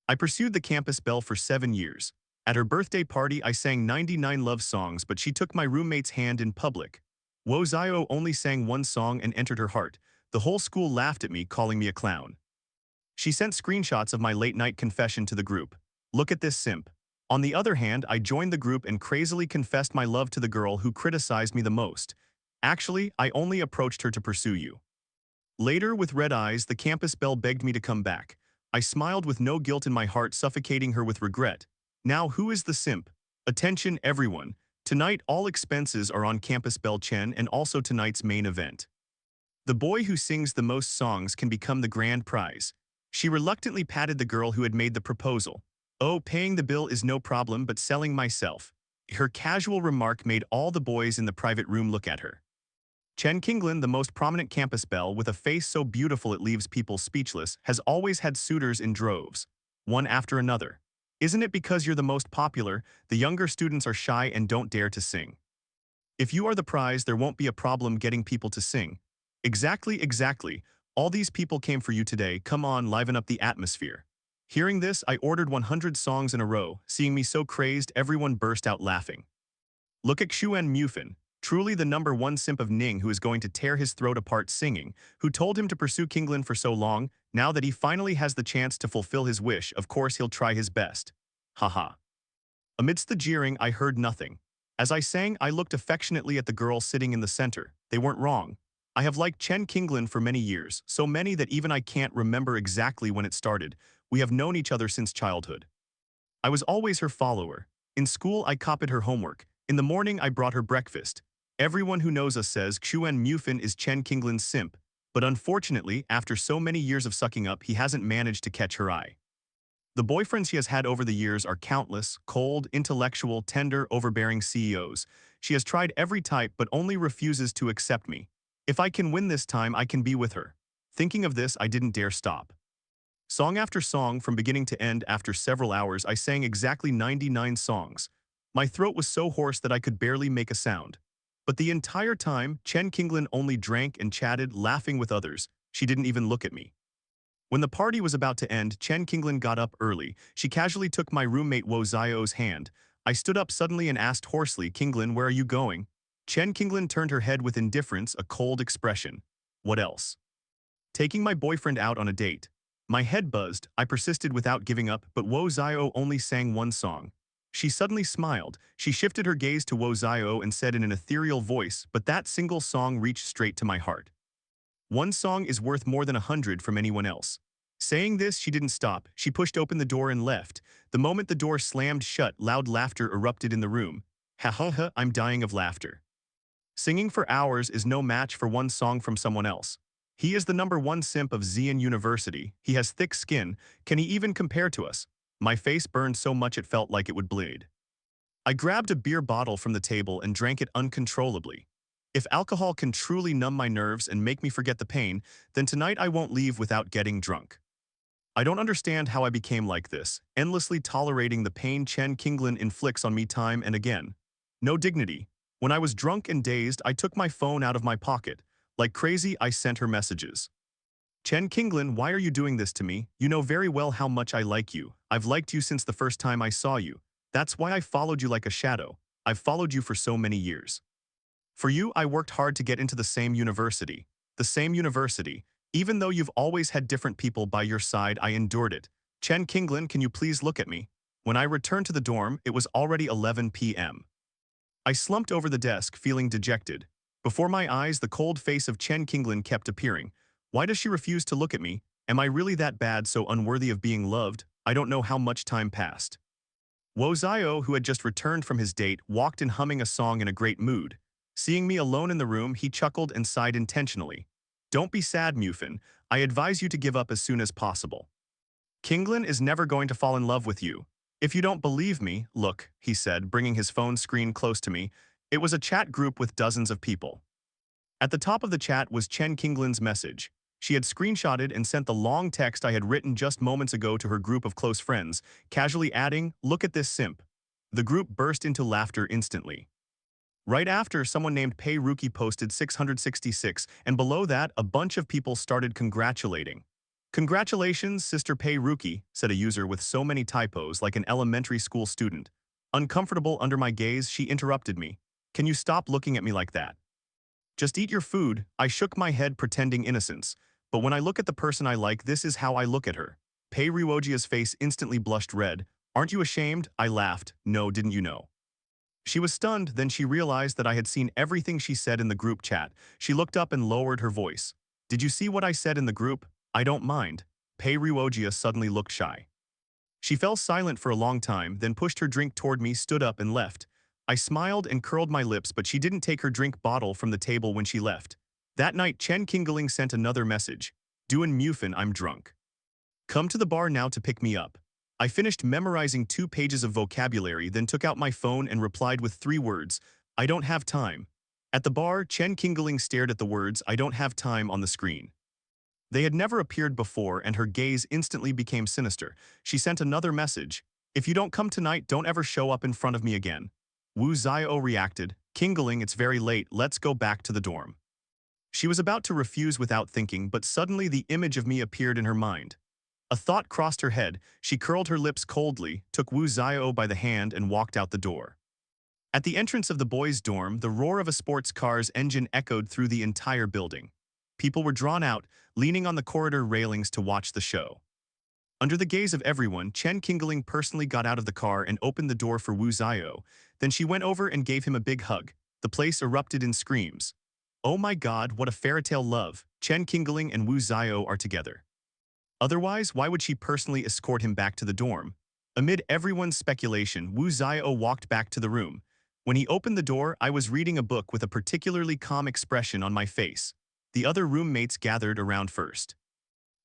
I pursued the campus Belle for 7 years. At her birthday party, I sang 99 love songs, but she took my roommate's hand in public. Wozio only sang one song and entered her heart. The whole school laughed at me, calling me a clown. She sent screenshots of my late-night confession to the group. Look at this simp. On the other hand, I joined the group and crazily confessed my love to the girl who criticized me the most. Actually, I only approached her to pursue you. Later, with red eyes, the campus Belle begged me to come back. I smiled with no guilt in my heart, suffocating her with regret. Now, who is the simp? Attention, everyone. Tonight, all expenses are on campus Belle Chen and also tonight's main event. The boy who sings the most songs can become the grand prize. She reluctantly patted the girl who had made the proposal. Oh, paying the bill is no problem, but selling myself. Her casual remark made all the boys in the private room look at her. Chen Qinglin, the most prominent campus belle with a face so beautiful it leaves people speechless, has always had suitors in droves, one after another. Isn't it because you're the most popular, the younger students are shy and don't dare to sing? If you are the prize, there won't be a problem getting people to sing. Exactly. All these people came for you today. Come on, liven up the atmosphere. Hearing this, I ordered 100 songs in a row. Seeing me so crazed, everyone burst out laughing. Look at Xuan Mufin, truly the number one simp of Ning, who is going to tear his throat apart singing, who told him to pursue Qinglin for so long. Now that he finally has the chance to fulfill his wish, of course he'll try his best. Haha. Amidst the jeering, I heard nothing. As I sang, I looked affectionately at the girl sitting in the center. They weren't wrong. I have liked Chen Qinglin for many years, so many that even I can't remember exactly when it started. We have known each other since childhood. I was always her follower. In school, I copied her homework. In the morning, I brought her breakfast. Everyone who knows us says Xuan Mufin is Chen Qinglin's simp, but unfortunately, after so many years of sucking up, he hasn't managed to catch her eye. The boyfriends he has had over the years are countless, cold, intellectual, tender, overbearing CEOs. She has tried every type but only refuses to accept me. If I can win this time, I can be with her. Thinking of this, I didn't dare stop. Song after song, from beginning to end, after several hours, I sang exactly 99 songs. My throat was so hoarse that I could barely make a sound. But the entire time, Chen Qinglin only drank and chatted, laughing with others. She didn't even look at me. When the party was about to end, Chen Qinglin got up early. She casually took my roommate Wo Zio's hand. I stood up suddenly and asked hoarsely, "Qinglin, where are you going?" Chen Qinglin turned her head with indifference, a cold expression. What else? Taking my boyfriend out on a date. My head buzzed. I persisted without giving up, but Wo Zio only sang one song. She suddenly smiled. She shifted her gaze to Wo Zio and said in an ethereal voice, but that single song reached straight to my heart. One song is worth more than 100 from anyone else. Saying this, she didn't stop. She pushed open the door and left. The moment the door slammed shut, loud laughter erupted in the room. Ha ha ha, I'm dying of laughter. Singing for hours is no match for one song from someone else. He is the number one simp of Xi'an University. He has thick skin. Can he even compare to us? My face burned so much it felt like it would bleed. I grabbed a beer bottle from the table and drank it uncontrollably. If alcohol can truly numb my nerves and make me forget the pain, then tonight I won't leave without getting drunk. I don't understand how I became like this, endlessly tolerating the pain Chen Qinglin inflicts on me time and again. No dignity. When I was drunk and dazed, I took my phone out of my pocket. Like crazy, I sent her messages. Chen Qinglin, why are you doing this to me? You know very well how much I like you. I've liked you since the first time I saw you. That's why I followed you like a shadow. I've followed you for so many years. For you, I worked hard to get into the same university. The same university. Even though you've always had different people by your side, I endured it. Chen Qinglin, can you please look at me? When I returned to the dorm, it was already 11 p.m. I slumped over the desk, feeling dejected. Before my eyes, the cold face of Chen Qinglin kept appearing. Why does she refuse to look at me? Am I really that bad, so unworthy of being loved? I don't know how much time passed. Wo Zio, who had just returned from his date, walked in humming a song in a great mood. Seeing me alone in the room, he chuckled and sighed intentionally. Don't be sad, Mufin. I advise you to give up as soon as possible. Qinglin is never going to fall in love with you. If you don't believe me, look, he said, bringing his phone screen close to me. It was a chat group with dozens of people. At the top of the chat was Chen Qinglin's message. She had screenshotted and sent the long text I had written just moments ago to her group of close friends, casually adding, "Look at this simp." The group burst into laughter instantly. Right after, someone named Pei Ruki posted 666, and below that, a bunch of people started congratulating. Congratulations, Sister Pei Ruki, said a user with so many typos like an elementary school student. Uncomfortable under my gaze, she interrupted me. Can you stop looking at me like that? Just eat your food, I shook my head pretending innocence. But when I look at the person I like, this is how I look at her. Pei Ryuojia's face instantly blushed red. Aren't you ashamed? I laughed. No, didn't you know? She was stunned, then she realized that I had seen everything she said in the group chat. She looked up and lowered her voice. Did you see what I said in the group? I don't mind. Pei Ryuojia suddenly looked shy. She fell silent for a long time, then pushed her drink toward me, stood up and left. I smiled and curled my lips, but she didn't take her drink bottle from the table when she left. That night, Chen Qingling sent another message. Doin' Mufin, I'm drunk. Come to the bar now to pick me up. I finished memorizing 2 pages of vocabulary, then took out my phone and replied with 3 words, I don't have time. At the bar, Chen Qingling stared at the words, I don't have time on the screen. They had never appeared before, and her gaze instantly became sinister. She sent another message. If you don't come tonight, don't ever show up in front of me again. Wu Xiao reacted. Qingling, it's very late, let's go back to the dorm. She was about to refuse without thinking, but suddenly the image of me appeared in her mind. A thought crossed her head. She curled her lips coldly, took Wu Xiao by the hand and walked out the door. At the entrance of the boys' dorm, the roar of a sports car's engine echoed through the entire building. People were drawn out, leaning on the corridor railings to watch the show. Under the gaze of everyone, Chen Qingling personally got out of the car and opened the door for Wu Xiao. Then she went over and gave him a big hug. The place erupted in screams. Oh my god, what a fairytale love. Chen Qingling and Wu Xiao are together. Otherwise, why would she personally escort him back to the dorm? Amid everyone's speculation, Wu Xiao walked back to the room. When he opened the door, I was reading a book with a particularly calm expression on my face. The other roommates gathered around first.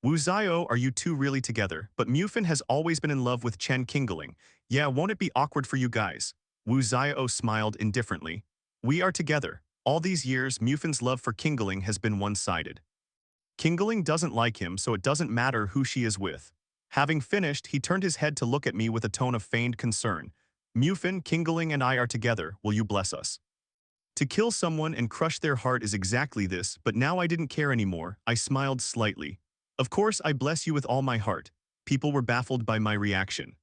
Wu Xiao, are you two really together? But Mufin has always been in love with Chen Qingling. Yeah, won't it be awkward for you guys? Wu Xiao smiled indifferently. We are together. All these years, Mufin's love for Qingling has been one-sided. Qingling doesn't like him, so it doesn't matter who she is with. Having finished, he turned his head to look at me with a tone of feigned concern. Mufin, Qingling and I are together, will you bless us? To kill someone and crush their heart is exactly this, but now I didn't care anymore. I smiled slightly. Of course, I bless you with all my heart. People were baffled by my reaction.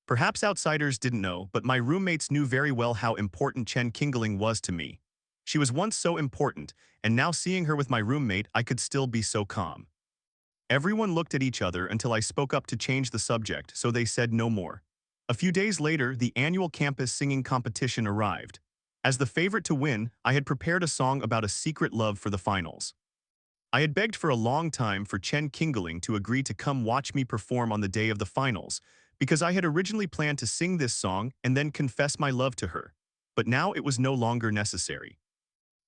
Perhaps outsiders didn't know, but my roommates knew very well how important Chen Qingling was to me. She was once so important, and now seeing her with my roommate, I could still be so calm. Everyone looked at each other until I spoke up to change the subject, so they said no more. A few days later, the annual campus singing competition arrived. As the favorite to win, I had prepared a song about a secret love for the finals. I had begged for a long time for Chen Qingling to agree to come watch me perform on the day of the finals, because I had originally planned to sing this song and then confess my love to her. But now it was no longer necessary.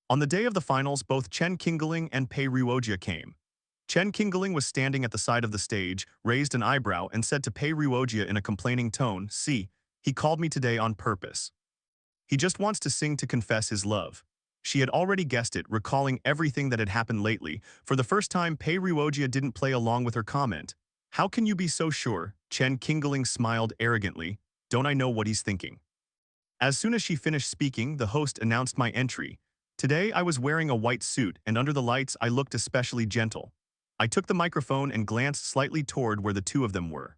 On the day of the finals, both Chen Qingling and Pei Ryuojia came. Chen Qingling was standing at the side of the stage, raised an eyebrow, and said to Pei Ryuojia in a complaining tone, "See, he called me today on purpose. He just wants to sing to confess his love." She had already guessed it, recalling everything that had happened lately. For the first time, Pei Ryuojia didn't play along with her comment. How can you be so sure? Chen Qingling smiled arrogantly. Don't I know what he's thinking? As soon as she finished speaking, the host announced my entry. Today I was wearing a white suit, and under the lights I looked especially gentle. I took the microphone and glanced slightly toward where the two of them were.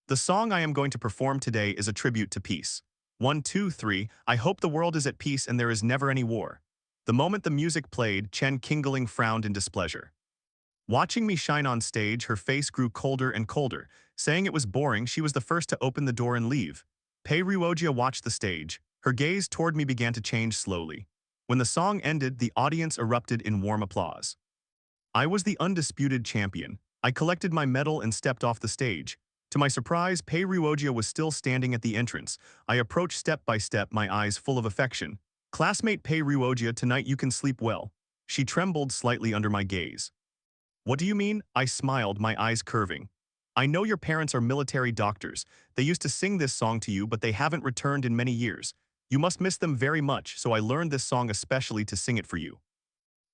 The song I am going to perform today is a tribute to peace. 1, 2, 3, I hope the world is at peace and there is never any war. The moment the music played, Chen Qingling frowned in displeasure. Watching me shine on stage, her face grew colder and colder. Saying it was boring, she was the first to open the door and leave. Pei Ryuojia watched the stage. Her gaze toward me began to change slowly. When the song ended, the audience erupted in warm applause. I was the undisputed champion. I collected my medal and stepped off the stage. To my surprise, Pei Ryuojia was still standing at the entrance. I approached step by step, my eyes full of affection. Classmate Pei Ryuojia, tonight you can sleep well. She trembled slightly under my gaze. What do you mean? I smiled, my eyes curving. I know your parents are military doctors. They used to sing this song to you, but they haven't returned in many years. You must miss them very much, so I learned this song especially to sing it for you.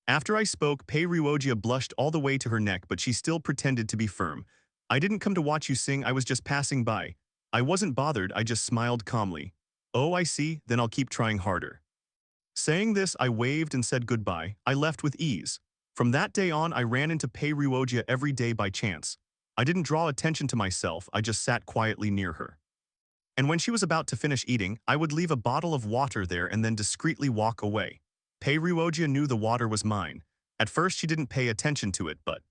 After I spoke, Pei Ryuojia blushed all the way to her neck, but she still pretended to be firm. I didn't come to watch you sing, I was just passing by. I wasn't bothered, I just smiled calmly. Oh, I see, then I'll keep trying harder. Saying this, I waved and said goodbye. I left with ease. From that day on, I ran into Pei Ruogia every day by chance. I didn't draw attention to myself, I just sat quietly near her. And when she was about to finish eating, I would leave a bottle of water there and then discreetly walk away. Pei Ruogia knew the water was mine. At first she didn't pay attention to it, but